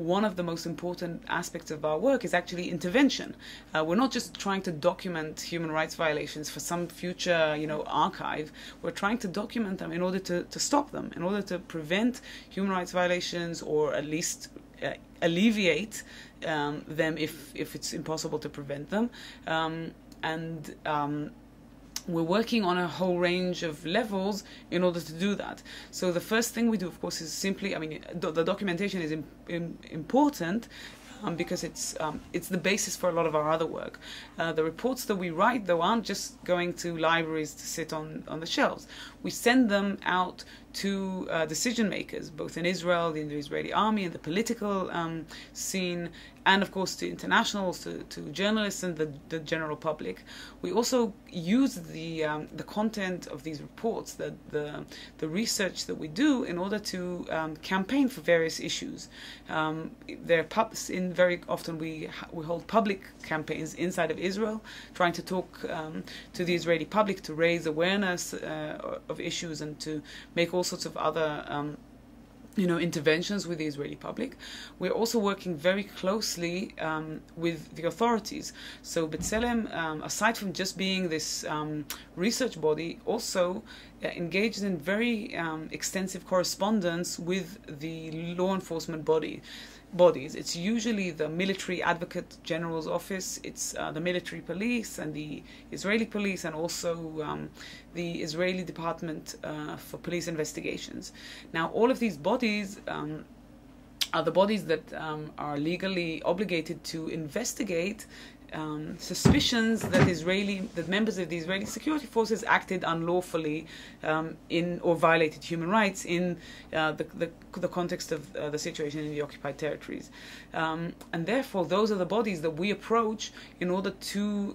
one of the most important aspects of our work is actually intervention. We're not just trying to document human rights violations for some future, archive. We're trying to document them in order to stop them, in order to prevent human rights violations, or at least alleviate them if it's impossible to prevent them. We're working on a whole range of levels in order to do that. So the first thing we do, of course, is simply, the documentation is important, because it's the basis for a lot of our other work. The reports that we write, though, aren't just going to libraries to sit on the shelves. We send them out to decision makers, both in Israel, in the Israeli army, and the political scene, and of course to internationals, to journalists and the general public. We also use the content of these reports, the research that we do, in order to campaign for various issues. Very often we hold public campaigns inside of Israel, trying to talk to the Israeli public, to raise awareness of issues, and to make all sorts of other interventions with the Israeli public. We're also working very closely with the authorities. So B'Tselem, aside from just being this research body, also engages in very extensive correspondence with the law enforcement bodies. It's usually the Military Advocate General's office, it's the military police and the Israeli police, and also the Israeli Department for Police Investigations. Now, all of these bodies are the bodies that are legally obligated to investigate suspicions that members of the Israeli security forces acted unlawfully or violated human rights in the context of the situation in the occupied territories, and therefore those are the bodies that we approach in order to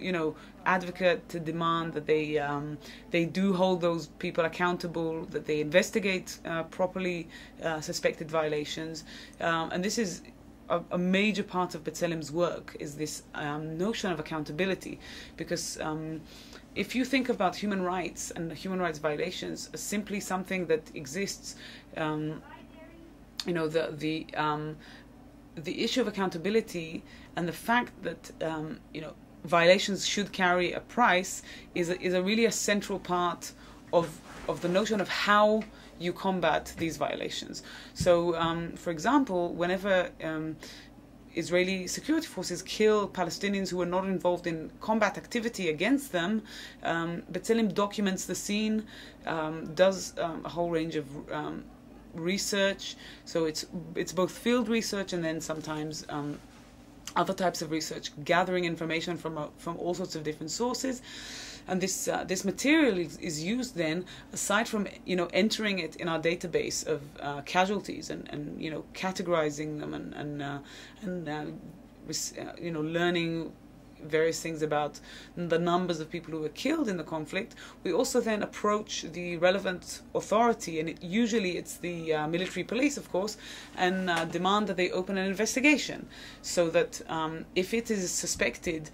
advocate, to demand that they do hold those people accountable, that they investigate properly suspected violations, and this is a major part of B'Tselem's work, is this notion of accountability, because if you think about human rights and human rights violations as simply something that exists, the issue of accountability and the fact that violations should carry a price is really a central part of the notion of how you combat these violations. So, for example, whenever Israeli security forces kill Palestinians who are not involved in combat activity against them, B'Tselem documents the scene, does a whole range of research. So it's both field research and then sometimes other types of research, gathering information from all sorts of different sources. And this material is used then, aside from entering it in our database of casualties and categorizing them and learning various things about the numbers of people who were killed in the conflict. We also then approach the relevant authority, and usually it's the military police, of course, and demand that they open an investigation, so that if it is suspected,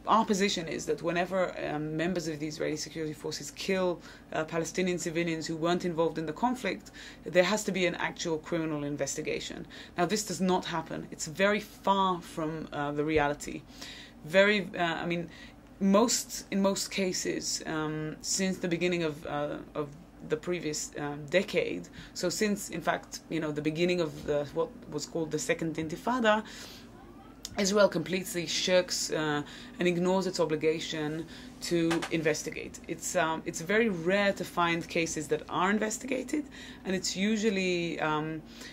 our position is that whenever members of the Israeli security forces kill Palestinian civilians who weren't involved in the conflict, there has to be an actual criminal investigation. Now, this does not happen. It's very far from the reality. In most cases, since the beginning of the previous decade, so since, in fact, the beginning of what was called the Second Intifada, Israel completely shirks and ignores its obligation to investigate. It's very rare to find cases that are investigated, and it's usually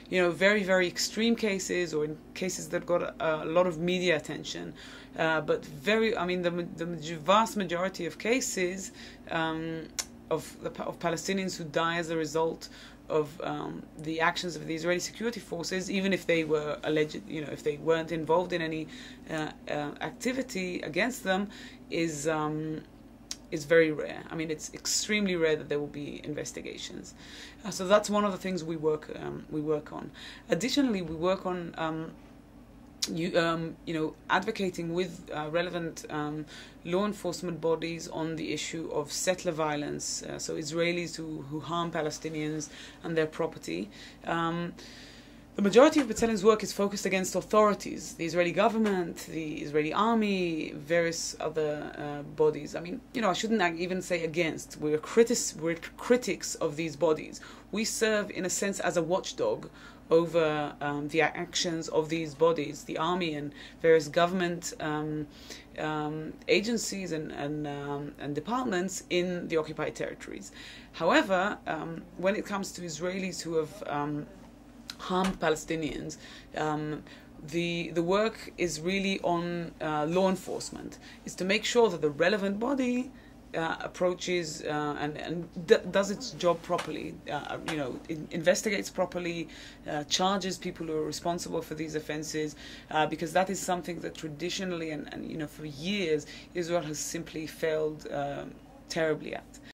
very, very extreme cases, or in cases that got a lot of media attention. But the vast majority of cases of Palestinians who die as a result of the actions of the Israeli security forces, even if they were alleged, if they weren't involved in any activity against them, is very rare. It's extremely rare that there will be investigations. So that's one of the things we work on. Additionally, we work on advocating with relevant law enforcement bodies on the issue of settler violence, so Israelis who harm Palestinians and their property. The majority of B'Tselem's work is focused against authorities, the Israeli government, the Israeli army, various other bodies. I mean, I shouldn't even say against. We're critics of these bodies. We serve, in a sense, as a watchdog over the actions of these bodies, the army and various government agencies and departments in the occupied territories. However, when it comes to Israelis who have harmed Palestinians, the work is really on law enforcement. Is to make sure that the relevant body approaches and does its job properly, investigates properly, charges people who are responsible for these offences, because that is something that traditionally and for years Israel has simply failed terribly at.